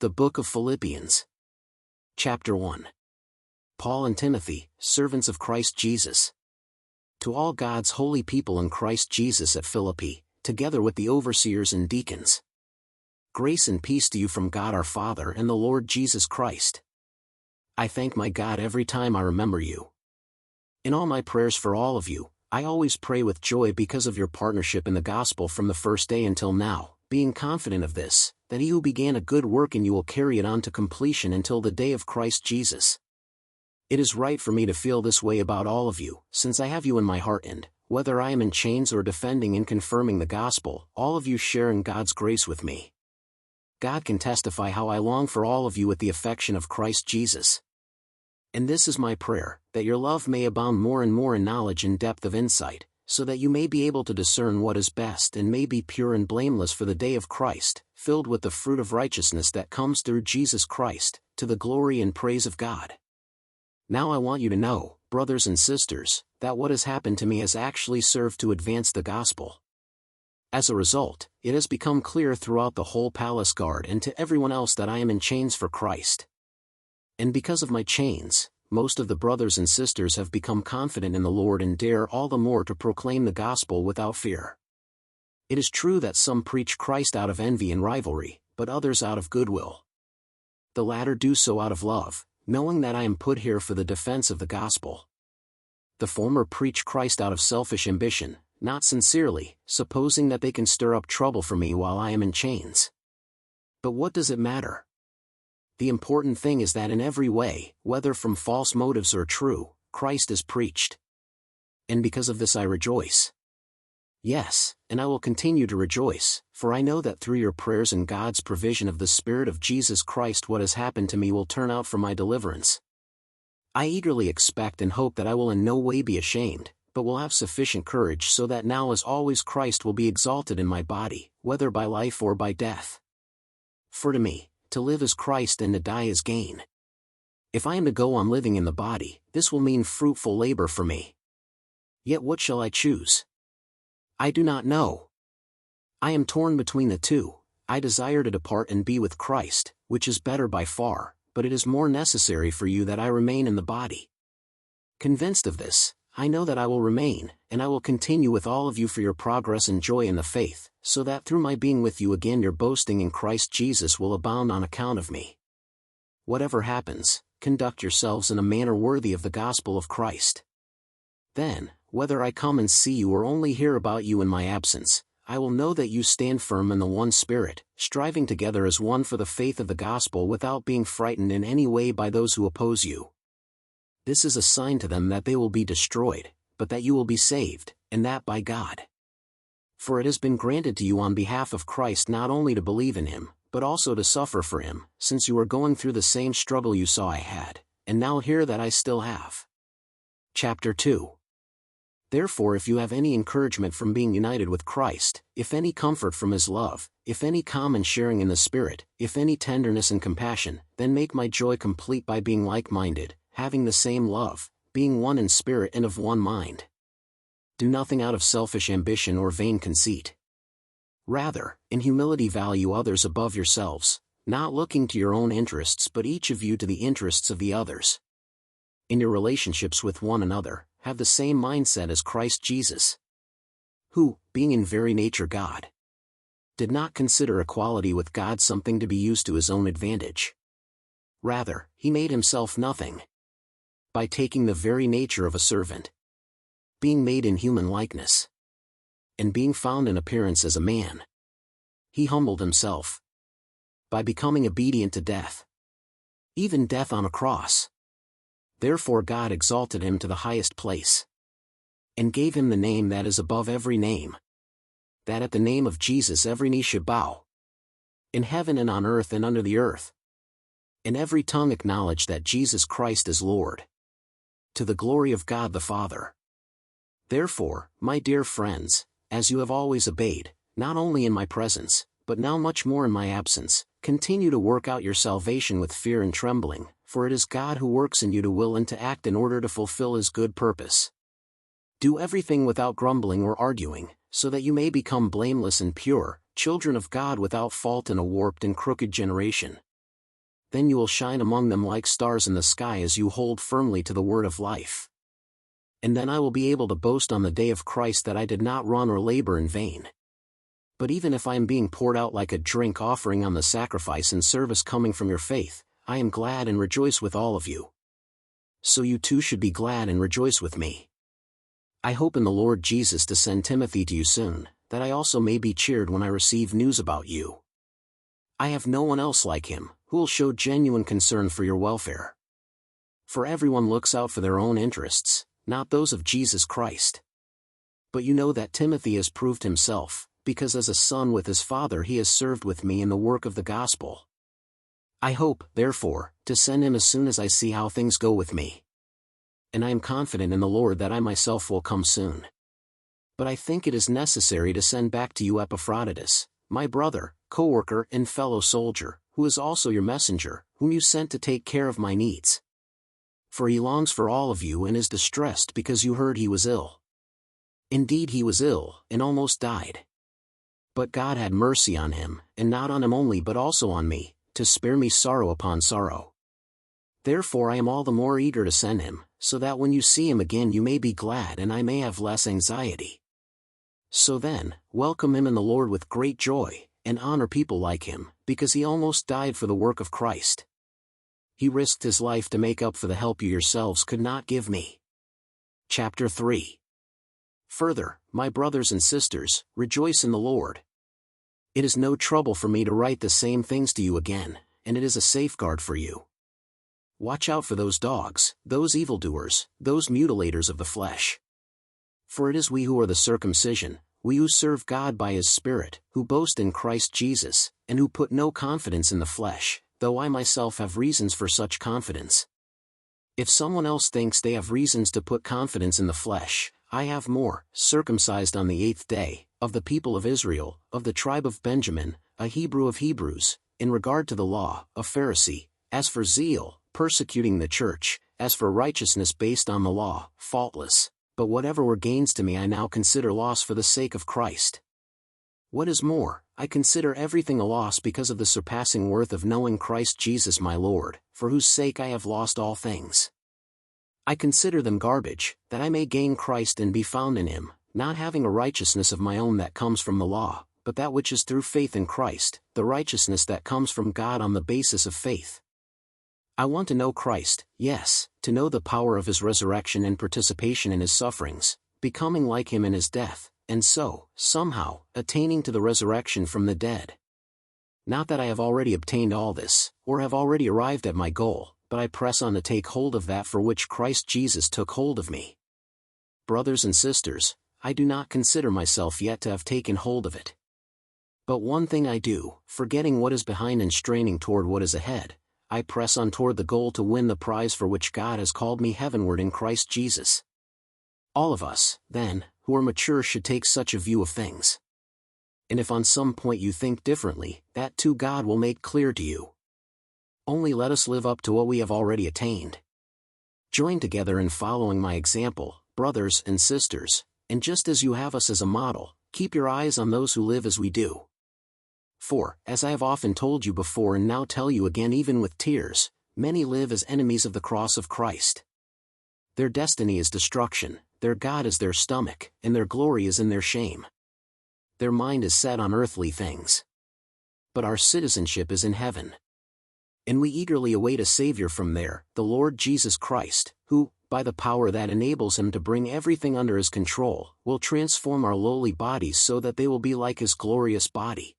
The Book of Philippians. Chapter 1. Paul and Timothy, servants of Christ Jesus. To all God's holy people in Christ Jesus at Philippi, together with the overseers and deacons. Grace and peace to you from God our Father and the Lord Jesus Christ. I thank my God every time I remember you. In all my prayers for all of you, I always pray with joy because of your partnership in the gospel from the first day until now, being confident of this, that he who began a good work in you will carry it on to completion until the day of Christ Jesus. It is right for me to feel this way about all of you, since I have you in my heart and, whether I am in chains or defending and confirming the gospel, all of you share in God's grace with me. God can testify how I long for all of you with the affection of Christ Jesus. And this is my prayer, that your love may abound more and more in knowledge and depth of insight, so that you may be able to discern what is best and may be pure and blameless for the day of Christ, filled with the fruit of righteousness that comes through Jesus Christ, to the glory and praise of God. Now I want you to know, brothers and sisters, that what has happened to me has actually served to advance the gospel. As a result, it has become clear throughout the whole palace guard and to everyone else that I am in chains for Christ. And because of my chains, most of the brothers and sisters have become confident in the Lord and dare all the more to proclaim the gospel without fear. It is true that some preach Christ out of envy and rivalry, but others out of goodwill. The latter do so out of love, knowing that I am put here for the defense of the gospel. The former preach Christ out of selfish ambition, not sincerely, supposing that they can stir up trouble for me while I am in chains. But what does it matter? The important thing is that in every way, whether from false motives or true, Christ is preached. And because of this I rejoice. Yes, and I will continue to rejoice, for I know that through your prayers and God's provision of the Spirit of Jesus Christ what has happened to me will turn out for my deliverance. I eagerly expect and hope that I will in no way be ashamed, but will have sufficient courage so that now as always Christ will be exalted in my body, whether by life or by death. For to me, to live is Christ and to die is gain. If I am to go on living in the body, this will mean fruitful labor for me. Yet what shall I choose? I do not know. I am torn between the two. I desire to depart and be with Christ, which is better by far, but it is more necessary for you that I remain in the body. Convinced of this, I know that I will remain, and I will continue with all of you for your progress and joy in the faith, so that through my being with you again your boasting in Christ Jesus will abound on account of me. Whatever happens, conduct yourselves in a manner worthy of the gospel of Christ. Then, whether I come and see you or only hear about you in my absence, I will know that you stand firm in the one Spirit, striving together as one for the faith of the gospel without being frightened in any way by those who oppose you. This is a sign to them that they will be destroyed, but that you will be saved, and that by God. For it has been granted to you on behalf of Christ not only to believe in him, but also to suffer for him, since you are going through the same struggle you saw I had, and now hear that I still have. Chapter 2. Therefore if you have any encouragement from being united with Christ, if any comfort from his love, if any common sharing in the Spirit, if any tenderness and compassion, then make my joy complete by being like-minded, having the same love, being one in spirit and of one mind. Do nothing out of selfish ambition or vain conceit. Rather, in humility value others above yourselves, not looking to your own interests but each of you to the interests of the others. In your relationships with one another, have the same mindset as Christ Jesus, who, being in very nature God, did not consider equality with God something to be used to his own advantage. Rather, he made himself nothing, by taking the very nature of a servant, being made in human likeness, and being found in appearance as a man, he humbled himself by becoming obedient to death, even death on a cross. Therefore God exalted him to the highest place, and gave him the name that is above every name, that at the name of Jesus every knee should bow, in heaven and on earth and under the earth, and every tongue acknowledge that Jesus Christ is Lord, to the glory of God the Father. Therefore, my dear friends, as you have always obeyed, not only in my presence, but now much more in my absence, continue to work out your salvation with fear and trembling, for it is God who works in you to will and to act in order to fulfill his good purpose. Do everything without grumbling or arguing, so that you may become blameless and pure, children of God without fault in a warped and crooked generation, then you will shine among them like stars in the sky as you hold firmly to the word of life. And then I will be able to boast on the day of Christ that I did not run or labor in vain. But even if I am being poured out like a drink offering on the sacrifice and service coming from your faith, I am glad and rejoice with all of you. So you too should be glad and rejoice with me. I hope in the Lord Jesus to send Timothy to you soon, that I also may be cheered when I receive news about you. I have no one else like him, who will show genuine concern for your welfare. For everyone looks out for their own interests, not those of Jesus Christ. But you know that Timothy has proved himself, because as a son with his father he has served with me in the work of the gospel. I hope, therefore, to send him as soon as I see how things go with me. And I am confident in the Lord that I myself will come soon. But I think it is necessary to send back to you Epaphroditus, my brother, co-worker and fellow soldier, who is also your messenger, whom you sent to take care of my needs. For he longs for all of you and is distressed because you heard he was ill. Indeed he was ill, and almost died. But God had mercy on him, and not on him only but also on me, to spare me sorrow upon sorrow. Therefore I am all the more eager to send him, so that when you see him again you may be glad and I may have less anxiety. So then, welcome him in the Lord with great joy, and honor people like him, because he almost died for the work of Christ. He risked his life to make up for the help you yourselves could not give me. Chapter 3. Further, my brothers and sisters, rejoice in the Lord. It is no trouble for me to write the same things to you again, and it is a safeguard for you. Watch out for those dogs, those evildoers, those mutilators of the flesh. For it is we who are the circumcision, we who serve God by his Spirit, who boast in Christ Jesus, and who put no confidence in the flesh, though I myself have reasons for such confidence. If someone else thinks they have reasons to put confidence in the flesh, I have more, circumcised on the 8th day, of the people of Israel, of the tribe of Benjamin, a Hebrew of Hebrews, in regard to the law, a Pharisee, as for zeal, persecuting the church, as for righteousness based on the law, faultless. But whatever were gains to me I now consider loss for the sake of Christ. What is more, I consider everything a loss because of the surpassing worth of knowing Christ Jesus my Lord, for whose sake I have lost all things. I consider them garbage, that I may gain Christ and be found in him, not having a righteousness of my own that comes from the law, but that which is through faith in Christ, the righteousness that comes from God on the basis of faith. I want to know Christ, yes, to know the power of his resurrection and participation in his sufferings, becoming like him in his death, and so, somehow, attaining to the resurrection from the dead. Not that I have already obtained all this, or have already arrived at my goal, but I press on to take hold of that for which Christ Jesus took hold of me. Brothers and sisters, I do not consider myself yet to have taken hold of it. But one thing I do, forgetting what is behind and straining toward what is ahead, I press on toward the goal to win the prize for which God has called me heavenward in Christ Jesus. All of us, then, who are mature should take such a view of things. And if on some point you think differently, that too God will make clear to you. Only let us live up to what we have already attained. Join together in following my example, brothers and sisters, and just as you have us as a model, keep your eyes on those who live as we do. For, as I have often told you before and now tell you again even with tears, many live as enemies of the cross of Christ. Their destiny is destruction, their God is their stomach, and their glory is in their shame. Their mind is set on earthly things. But our citizenship is in heaven. And we eagerly await a Savior from there, the Lord Jesus Christ, who, by the power that enables him to bring everything under his control, will transform our lowly bodies so that they will be like his glorious body.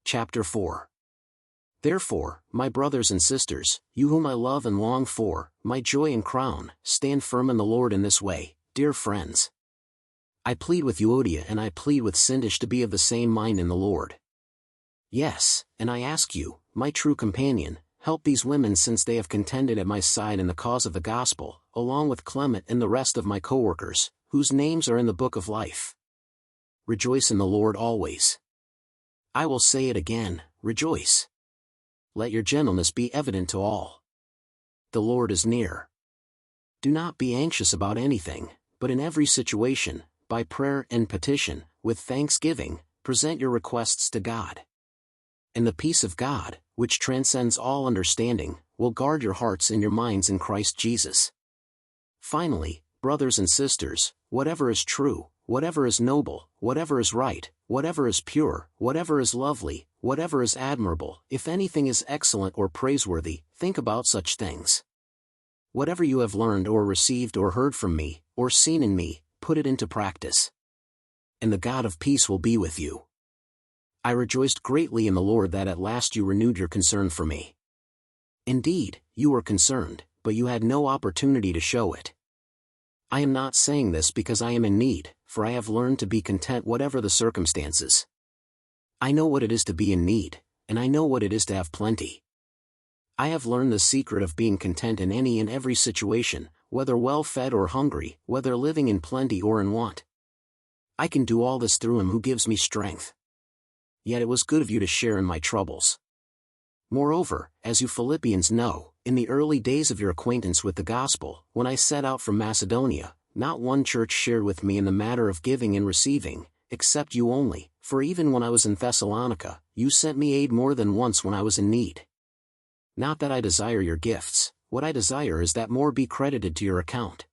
Chapter 4. Therefore, my brothers and sisters, you whom I love and long for, my joy and crown, stand firm in the Lord in this way, dear friends. I plead with Euodia and I plead with Syntyche to be of the same mind in the Lord. Yes, and I ask you, my true companion, help these women since they have contended at my side in the cause of the gospel, along with Clement and the rest of my co-workers, whose names are in the book of life. Rejoice in the Lord always. I will say it again, rejoice. Let your gentleness be evident to all. The Lord is near. Do not be anxious about anything, but in every situation, by prayer and petition, with thanksgiving, present your requests to God. And the peace of God, which transcends all understanding, will guard your hearts and your minds in Christ Jesus. Finally, brothers and sisters, whatever is true, whatever is noble, whatever is right, whatever is pure, whatever is lovely, whatever is admirable, if anything is excellent or praiseworthy, think about such things. Whatever you have learned or received or heard from me, or seen in me, put it into practice. And the God of peace will be with you. I rejoiced greatly in the Lord that at last you renewed your concern for me. Indeed, you were concerned, but you had no opportunity to show it. I am not saying this because I am in need, for I have learned to be content whatever the circumstances. I know what it is to be in need, and I know what it is to have plenty. I have learned the secret of being content in any and every situation, whether well-fed or hungry, whether living in plenty or in want. I can do all this through Him who gives me strength. Yet it was good of you to share in my troubles. Moreover, as you Philippians know, in the early days of your acquaintance with the gospel, when I set out from Macedonia, not one church shared with me in the matter of giving and receiving, except you only, for even when I was in Thessalonica, you sent me aid more than once when I was in need. Not that I desire your gifts, what I desire is that more be credited to your account.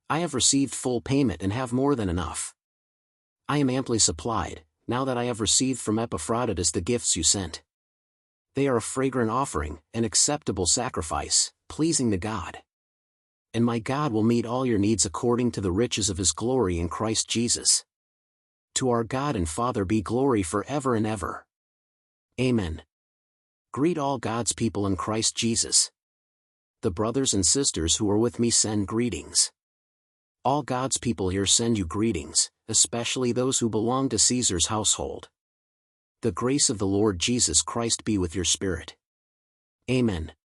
I have received full payment and have more than enough. I am amply supplied, now that I have received from Epaphroditus the gifts you sent. They are a fragrant offering, an acceptable sacrifice, pleasing to God. And my God will meet all your needs according to the riches of His glory in Christ Jesus. To our God and Father be glory forever and ever. Amen. Greet all God's people in Christ Jesus. The brothers and sisters who are with me send greetings. All God's people here send you greetings, especially those who belong to Caesar's household. The grace of the Lord Jesus Christ be with your spirit. Amen.